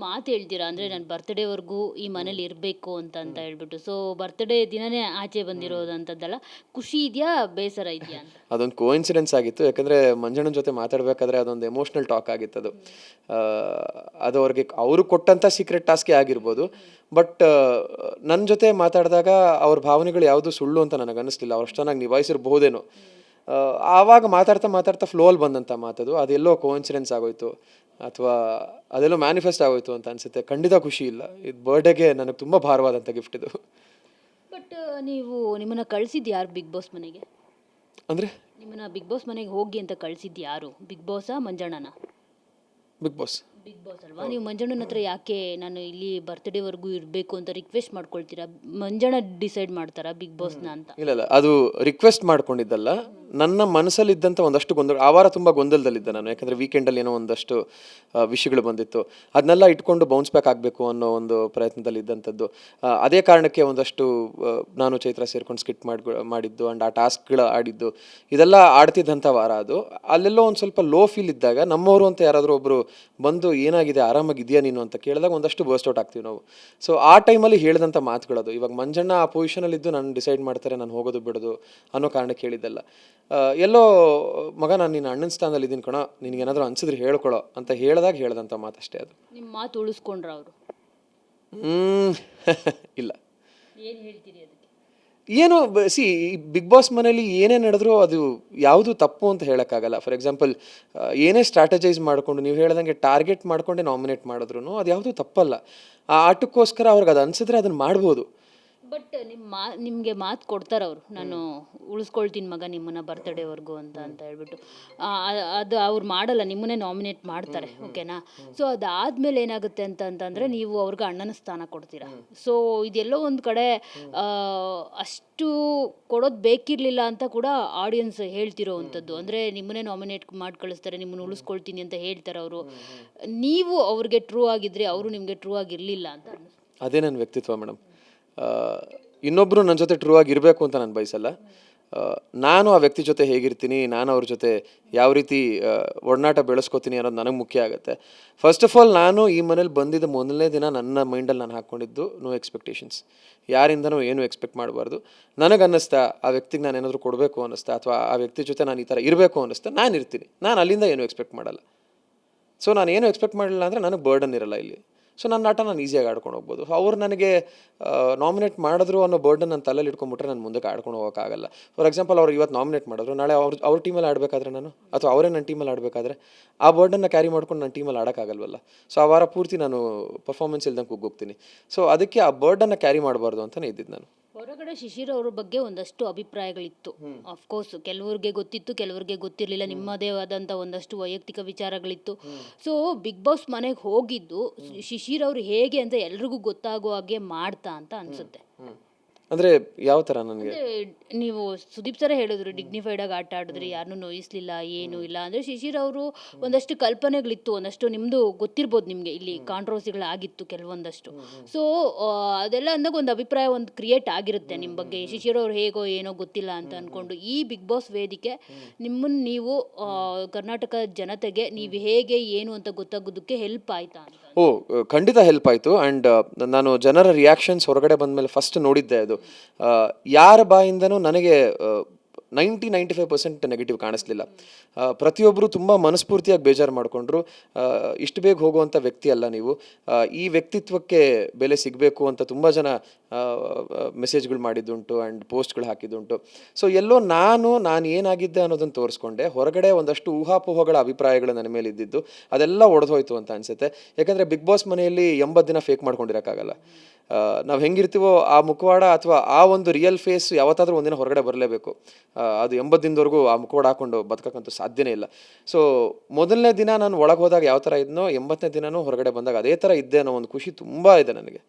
ಮಾತು ಹೇಳ್ತೀರಾ ಅಂದರೆ ನನ್ನ ಬರ್ತ್ಡೇವರೆಗೂ ಈ ಮನೇಲಿ ಇರಬೇಕು ಅಂತ ಹೇಳ್ಬಿಟ್ಟು. ಸೊ ಬರ್ತ್ಡೇ ದಿನನೇ ಆಚೆ ಬಂದಿರೋದಂಥದ್ದಲ್ಲ, ಖುಷಿ ಇದೆಯಾ ಬೇಸರ ಇದೆಯಾ ಅಂತ? ಅದೊಂದು ಕೋಇನ್ಸಿಡೆನ್ಸ್ ಆಗಿತ್ತು. ಯಾಕಂದರೆ ಮಂಜಣ್ಣನ ಜೊತೆ ಮಾತಾಡಬೇಕಾದ್ರೆ ಅದೊಂದು ಎಮೋಷ್ನಲ್ ಟಾಕ್ ಆಗಿತ್ತು ಅದು. ಅದು ಅವ್ರಿಗೆ ಅವರು ಕೊಟ್ಟಂಥ ಸೀಕ್ರೆಟ್ ಟಾಸ್ಕೇ ಆಗಿರ್ಬೋದು. ಬಟ್ ನನ್ನ ಜೊತೆ ಮಾತಾಡಿದಾಗ ಅವ್ರ ಭಾವನೆಗಳು ಯಾವುದು ಸುಳ್ಳು ಅಂತ ನನಗೆ ಅನ್ನಿಸ್ಲಿಲ್ಲ. ಅವ್ರು ಅಷ್ಟು ಚೆನ್ನಾಗಿ ನಿಭಾಯಿಸಿರ್ಬಹುದೇನೋ. ಆವಾಗ ಮಾತಾಡ್ತಾ ಮಾತಾಡ್ತಾ ಫ್ಲೋಲ್ಲಿ ಬಂದಂಥ ಮಾತದು. ಅದೆಲ್ಲೋ ಕೋಇನ್ಸಿಡೆನ್ಸ್ ಆಗೋಯ್ತು ಅಥವಾ ಅದೆಲ್ಲೋ ಮ್ಯಾನಿಫೆಸ್ಟ್ ಆಗೋಯ್ತು ಅಂತ ಅನಿಸುತ್ತೆ. ಖಂಡಿತ ಖುಷಿ ಇಲ್ಲ. ಇದು ಬರ್ಡೇಗೆ ನನಗೆ ತುಂಬ ಭಾರವಾದಂಥ ಗಿಫ್ಟ್ ಇದು. ಬಟ್ ನೀವು ನಿಮ್ಮನ್ನ ಕಳ್ಸಿದ್ದು ಯಾರು ಬಿಗ್ ಬಾಸ್ ಮನೆಗೆ? ಅಂದರೆ ನಿಮ್ಮನ್ನ ಬಿಗ್ ಬಾಸ್ ಮನೆಗೆ ಹೋಗಿ ಅಂತ ಕಳ್ಸಿದ್ದು ಯಾರು? ಬಿಗ್ ಬಾಸಾ ಮಂಜಣ್ಣನ? Bigg Boss. ಬಿಗ್ ಬಾಸ್ ಅಲ್ವಾ? ನೀವು ಮಂಜಣ್ಣನ ಹತ್ರ ಯಾಕೆ ನಾನು ಇಲ್ಲಿ ಬರ್ತ್ಡೇವರೆಗೂ ಇರಬೇಕು ಅಂತ ರಿಕ್ವೆಸ್ಟ್ ಮಾಡ್ಕೊಳ್ತೀರಾ? ಮಂಜಣ್ಣ ಡಿಸೈಡ್ ಮಾಡ್ತಾರಾ ಬಿಗ್ ಬಾಸ್ನ ಅಂತ? ಇಲ್ಲ ಅದು ರಿಕ್ವೆಸ್ಟ್ ಮಾಡ್ಕೊಂಡಿದ್ದಲ್ಲ. ನನ್ನ ಮನಸ್ಸಲ್ಲಿದ್ದಂಥ ಒಂದಷ್ಟು ಗೊಂದಲ ಆ ವಾರ ತುಂಬ ಗೊಂದಲದಲ್ಲಿದ್ದೆ ನಾನು. ಯಾಕಂದರೆ ವೀಕೆಂಡಲ್ಲಿ ಏನೋ ಒಂದಷ್ಟು ವಿಷಯಗಳು ಬಂದಿತ್ತು. ಅದನ್ನೆಲ್ಲ ಇಟ್ಕೊಂಡು ಬೌನ್ಸ್ ಬ್ಯಾಕ್ ಆಗಬೇಕು ಅನ್ನೋ ಒಂದು ಪ್ರಯತ್ನದಲ್ಲಿ ಇದ್ದಂಥದ್ದು. ಅದೇ ಕಾರಣಕ್ಕೆ ಒಂದಷ್ಟು ನಾನು ಚೈತ್ರ ಸೇರ್ಕೊಂಡು ಸ್ಕಿಟ್ ಮಾಡಿದ್ದು ಆ್ಯಂಡ್ ಆ ಟಾಸ್ಕ್ಗಳ ಆಡಿದ್ದು ಇದೆಲ್ಲ ಆಡ್ತಿದ್ದಂಥ ವಾರ ಅದು. ಅಲ್ಲೆಲ್ಲೋ ಒಂದು ಸ್ವಲ್ಪ ಲೋ ಫೀಲ್ ಇದ್ದಾಗ ನಮ್ಮವರು ಅಂತ ಯಾರಾದರೂ ಒಬ್ಬರು ಬಂದು ಏನಾಗಿದೆ ಆರಾಮಾಗಿದೆಯಾ ನೀನು ಅಂತ ಕೇಳಿದಾಗ ಒಂದಷ್ಟು ಬರ್ಸ್ಟ್ ಔಟ್ ಆಗ್ತೀವಿ ನಾವು. ಸೊ ಆ ಟೈಮಲ್ಲಿ ಹೇಳಿದಂಥ ಮಾತುಗಳದು. ಇವಾಗ ಮಂಜಣ್ಣ ಆ ಪೊಸಿಷನಲ್ಲಿದ್ದು ನಾನು ಡಿಸೈಡ್ ಮಾಡ್ತಾರೆ ನಾನು ಹೋಗೋದು ಬಿಡೋದು ಅನ್ನೋ ಕಾರಣಕ್ಕೆ ಹೇಳಿದ್ದಲ್ಲ. ಎಲ್ಲೋ ಮಗ ನಾನು ನಿನ್ನ ಅಣ್ಣನ ಸ್ಥಾನದಲ್ಲಿ ಇದ್ದೀನಿ ಕಣ, ನಿನಗೇನಾದರೂ ಅನ್ಸಿದ್ರೆ ಹೇಳ್ಕೊಳೋ ಅಂತ ಹೇಳ್ದಂಥ ಮಾತಷ್ಟೇ ಅದು. ನಿಮ್ಮ ಮಾತು ಉಳಿಸ್ಕೊಂಡ್ರ ಅವರು? ಇಲ್ಲ. ಏನು ಹೇಳ್ತೀರಿ ಅದಕ್ಕೆ? ಏನು ಬಿಗ್ ಬಾಸ್ ಮನೇಲಿ ಏನೇ ನಡೆದ್ರೂ ಅದು ಯಾವುದು ತಪ್ಪು ಅಂತ ಹೇಳೋಕ್ಕಾಗಲ್ಲ. ಫಾರ್ ಎಕ್ಸಾಂಪಲ್ ಏನೇ ಸ್ಟ್ರಾಟಜೈಸ್ ಮಾಡಿಕೊಂಡು ನೀವು ಹೇಳ್ದಂಗೆ ಟಾರ್ಗೆಟ್ ಮಾಡ್ಕೊಂಡೆ ನಾಮಿನೇಟ್ ಮಾಡಿದ್ರು ಅದು ಯಾವುದೂ ತಪ್ಪಲ್ಲ. ಆ ಆಟಕ್ಕೋಸ್ಕರ ಅವ್ರಿಗೆ ಅದು ಅನಿಸಿದ್ರೆ ಅದನ್ನು ಮಾಡ್ಬೋದು. ಬಟ್ ನಿಮಗೆ ಮಾತು ಕೊಡ್ತಾರೆ ಅವರು, ನಾನು ಉಳಿಸ್ಕೊಳ್ತೀನಿ ಮಗ ನಿಮ್ಮನ್ನ ಬರ್ತ್ಡೇವರೆಗೂ ಅಂತ ಹೇಳ್ಬಿಟ್ಟು. ಅದು ಅವ್ರು ಮಾಡಲ್ಲ, ನಿಮ್ಮನ್ನೇ ನಾಮಿನೇಟ್ ಮಾಡ್ತಾರೆ, ಓಕೆನಾ? ಸೊ ಅದಾದ್ಮೇಲೆ ಏನಾಗುತ್ತೆ ಅಂತಂದರೆ ನೀವು ಅವ್ರಿಗೆ ಅಣ್ಣನ ಸ್ಥಾನ ಕೊಡ್ತೀರಾ. ಸೊ ಇದೆಲ್ಲೋ ಒಂದು ಕಡೆ ಅಷ್ಟು ಕೊಡೋದು ಬೇಕಿರಲಿಲ್ಲ ಅಂತ ಕೂಡ ಆಡಿಯನ್ಸ್ ಹೇಳ್ತಿರೋ ಅಂಥದ್ದು. ಅಂದರೆ ನಿಮ್ಮನ್ನೇ ನಾಮಿನೇಟ್ ಮಾಡಿ ಕಳಿಸ್ತಾರೆ, ನಿಮ್ಮನ್ನು ಉಳಿಸ್ಕೊಳ್ತೀನಿ ಅಂತ ಹೇಳ್ತಾರೆ ಅವರು. ನೀವು ಅವ್ರಿಗೆ ಟ್ರೂ ಆಗಿದ್ರೆ ಅವರು ನಿಮಗೆ ಟ್ರೂ ಆಗಿರಲಿಲ್ಲ ಅಂತ ಅನ್ನಿಸ್ತು. ಅದೇ ನನ್ನ ವ್ಯಕ್ತಿತ್ವ ಮೇಡಮ್. ಇನ್ನೊಬ್ಬರು ನನ್ನ ಜೊತೆ ಟ್ರೂ ಆಗಿರಬೇಕು ಅಂತ ನಾನು ಬಯಸಲ್ಲ. ನಾನು ಆ ವ್ಯಕ್ತಿ ಜೊತೆ ಹೇಗಿರ್ತೀನಿ, ನಾನು ಅವ್ರ ಜೊತೆ ಯಾವ ರೀತಿ ಒಡನಾಟ ಬೆಳೆಸ್ಕೊತೀನಿ ಅನ್ನೋದು ನನಗೆ ಮುಖ್ಯ ಆಗುತ್ತೆ. ಫಸ್ಟ್ ಆಫ್ ಆಲ್ ನಾನು ಈ ಮನೇಲಿ ಬಂದಿದ್ದ ಮೊದಲನೇ ದಿನ ನನ್ನ ಮೈಂಡಲ್ಲಿ ನಾನು ಹಾಕ್ಕೊಂಡಿದ್ದು ನೋ ಎಕ್ಸ್ಪೆಕ್ಟೇಷನ್ಸ್. ಯಾರಿಂದನೂ ಏನು ಎಕ್ಸ್ಪೆಕ್ಟ್ ಮಾಡಬಾರ್ದು. ನನಗೆ ಅನ್ನಿಸ್ತಾ ಆ ವ್ಯಕ್ತಿಗೆ ನಾನು ಏನಾದರೂ ಕೊಡಬೇಕು ಅನ್ನಿಸ್ತಾ ಅಥವಾ ಆ ವ್ಯಕ್ತಿ ಜೊತೆ ನಾನು ಈ ಥರ ಇರಬೇಕು ಅನ್ನಿಸ್ತಾ ನಾನು ಇರ್ತೀನಿ. ನಾನು ಅಲ್ಲಿಂದ ಏನು ಎಕ್ಸ್ಪೆಕ್ಟ್ ಮಾಡಲ್ಲ. ಸೊ ನಾನು ಏನು ಎಕ್ಸ್ಪೆಕ್ಟ್ ಮಾಡಲಿಲ್ಲ ಅಂದರೆ ನನಗೆ ಬರ್ಡನ್ ಇರಲ್ಲ ಇಲ್ಲಿ. ಸೊ ನನ್ನ ಆಟ ನಾನು ಈಸಿಯಾಗಿ ಆಡ್ಕೊಂಡು ಹೋಗ್ಬೋದು. ಅವ್ರು ನನಗೆ ನಾಮಿನೇಟ್ ಮಾಡಿದ್ರು ಅನ್ನೋ ಬರ್ಡನ್ ನನ್ನ ತಲೆಯಲ್ಲಿ ಇಟ್ಕೊಂಡ್ಬಿಟ್ರೆ ನಾನು ಮುಂದಕ್ಕೆ ಆಡ್ಕೊಂಡು ಹೋಗೋಕ್ಕಾಗಲ್ಲ. ಫಾರ್ ಎಕ್ಸಾಂಪಲ್ ಅವ್ರು ಇವತ್ತು ನಾಮಿನೇಟ್ ಮಾಡಿದ್ರು, ನಾಳೆ ಅವ್ರ ಟೀಮಲ್ಲಿ ಆಡಬೇಕಾದ್ರೆ ನಾನು ಅಥವಾ ಅವರೇ ನನ್ನ ಟೀಮಲ್ಲಿ ಆಡಬೇಕಾದ್ರೆ ಆ ಬರ್ಡನ್ನ ಕ್ಯಾರಿ ಮಾಡ್ಕೊಂಡು ನನ್ನ ಟೀಮಲ್ಲಿ ಆಡೋಕ್ಕಾಗಲ್ವಲ್ಲ. ಸೊ ಆ ವಾರ ಪೂರ್ತಿ ನಾನು ಪರ್ಫಾರ್ಮೆನ್ಸ್ ಇಲ್ದಂಗೆ ಕುಗ್ಗೋಗ್ತೀನಿ. ಸೊ ಅದಕ್ಕೆ ಆ ಬರ್ಡನ್ನು ಕ್ಯಾರಿ ಮಾಡಬಾರ್ದು ಅಂತಲೇ ಇದ್ದಿದ್ದು ನಾನು. ಹೊರಗಡೆ ಶಿಶಿರ್ ಅವ್ರ ಬಗ್ಗೆ ಒಂದಷ್ಟು ಅಭಿಪ್ರಾಯಗಳಿತ್ತು. ಅಫ್ಕೋರ್ಸ್ ಕೆಲವ್ರಿಗೆ ಗೊತ್ತಿತ್ತು, ಕೆಲವ್ರಿಗೆ ಗೊತ್ತಿರಲಿಲ್ಲ. ನಿಮ್ಮದೇ ಆದಂಥ ಒಂದಷ್ಟು ವೈಯಕ್ತಿಕ ವಿಚಾರಗಳಿತ್ತು. ಸೊ ಬಿಗ್ ಬಾಸ್ ಮನೆಗೆ ಹೋಗಿದ್ದು ಶಿಶಿರ್ ಅವರು ಹೇಗೆ ಅಂತ ಎಲ್ರಿಗೂ ಗೊತ್ತಾಗೋ ಹಾಗೆ ಮಾಡ್ತಾ ಅಂತ ಅನ್ಸುತ್ತೆ. ಅಂದರೆ ಯಾವ ಥರ ನನಗೆ? ನೀವು ಸುದೀಪ್ ಸರ ಹೇಳಿದ್ರು ಡಿಗ್ನಿಫೈಡ್ ಆಗಿ ಆಟ ಆಡಿದ್ರಿ, ಯಾರನ್ನೂ ನೋಯಿಸ್ಲಿಲ್ಲ, ಏನೂ ಇಲ್ಲ ಅಂದರೆ ಶಿಶಿರ್ ಅವರು ಒಂದಷ್ಟು ಕಲ್ಪನೆಗಳಿತ್ತು, ಒಂದಷ್ಟು ನಿಮ್ಮದು ಗೊತ್ತಿರ್ಬೋದು, ನಿಮಗೆ ಇಲ್ಲಿ ಕಾಂಟ್ರವರ್ಸಿಗಳಾಗಿತ್ತು ಕೆಲವೊಂದಷ್ಟು. ಸೊ ಅದೆಲ್ಲ ಅಂದಾಗ ಒಂದು ಅಭಿಪ್ರಾಯ ಒಂದು ಕ್ರಿಯೇಟ್ ಆಗಿರುತ್ತೆ ನಿಮ್ಮ ಬಗ್ಗೆ. ಶಿಶಿರ್ ಅವ್ರು ಹೇಗೋ ಏನೋ ಗೊತ್ತಿಲ್ಲ ಅಂತ ಅಂದ್ಕೊಂಡು ಈ ಬಿಗ್ ಬಾಸ್ ವೇದಿಕೆ ನಿಮ್ಮನ್ನು ನೀವು ಕರ್ನಾಟಕ ಜನತೆಗೆ ನೀವು ಹೇಗೆ ಏನು ಅಂತ ಗೊತ್ತಾಗೋದಕ್ಕೆ ಹೆಲ್ಪ್ ಆಯ್ತಾ ಅಂತ? ಖಂಡಿತ ಹೆಲ್ಪ್ ಆಯಿತು. ಆ್ಯಂಡ್ ನಾನು ಜನರ ರಿಯಾಕ್ಷನ್ಸ್ ಹೊರಗಡೆ ಬಂದಮೇಲೆ ಫಸ್ಟ್ ನೋಡಿದ್ದೆ ಅದು. ಯಾರ ಬಾಯಿಂದನೂ ನನಗೆ 95% ನೆಗೆಟಿವ್ ಕಾಣಿಸ್ಲಿಲ್ಲ. ಪ್ರತಿಯೊಬ್ಬರು ತುಂಬ ಮನಸ್ಫೂರ್ತಿಯಾಗಿ ಬೇಜಾರು ಮಾಡಿಕೊಂಡ್ರು. ಇಷ್ಟು ಬೇಗ ಹೋಗುವಂಥ ವ್ಯಕ್ತಿ ಅಲ್ಲ ನೀವು, ಈ ವ್ಯಕ್ತಿತ್ವಕ್ಕೆ ಬೆಲೆ ಸಿಗಬೇಕು ಅಂತ ತುಂಬ ಜನ ಮೆಸೇಜ್ಗಳು ಮಾಡಿದ್ದುಂಟು ಆ್ಯಂಡ್ ಪೋಸ್ಟ್ಗಳು ಹಾಕಿದ್ದುಂಟು. ಸೊ ಎಲ್ಲೋ ನಾನು ಏನಾಗಿದ್ದೆ ಅನ್ನೋದನ್ನು ತೋರಿಸ್ಕೊಂಡೆ. ಹೊರಗಡೆ ಒಂದಷ್ಟು ಊಹಾಪೋಹಗಳ ಅಭಿಪ್ರಾಯಗಳು ನನ್ನ ಮೇಲೆ ಇದ್ದಿದ್ದು ಅದೆಲ್ಲ ಒಡೆದೋಯ್ತು ಅಂತ ಅನಿಸುತ್ತೆ. ಯಾಕಂದರೆ ಬಿಗ್ ಬಾಸ್ ಮನೆಯಲ್ಲಿ 80 ದಿನ ಫೇಕ್ ಮಾಡ್ಕೊಂಡಿರೋಕ್ಕಾಗಲ್ಲ. ನಾವು ಹೆಂಗಿರ್ತೀವೋ ಆ ಮುಖವಾಡ ಅಥವಾ ಆ ಒಂದು ರಿಯಲ್ ಫೇಸ್ ಯಾವತ್ತಾದರೂ ಒಂದಿನ ಹೊರಗಡೆ ಬರಲೇಬೇಕು. ಅದು 80 ದಿನದವರೆಗೂ ಆ ಮುಖವಾಡ ಹಾಕ್ಕೊಂಡು ಬದುಕಕ್ಕಂತೂ ಸಾಧ್ಯನೇ ಇಲ್ಲ. ಸೊ ಮೊದಲನೇ ದಿನ ನಾನು ಒಳಗೆ ಹೋದಾಗ ಯಾವ ಥರ ಇದ್ನೋ 80ನೇ ದಿನನೂ ಹೊರಗಡೆ ಬಂದಾಗ ಅದೇ ಥರ ಇದ್ದೆ ಅನ್ನೋ ಒಂದು ಖುಷಿ ತುಂಬ ಇದೆ ನನಗೆ.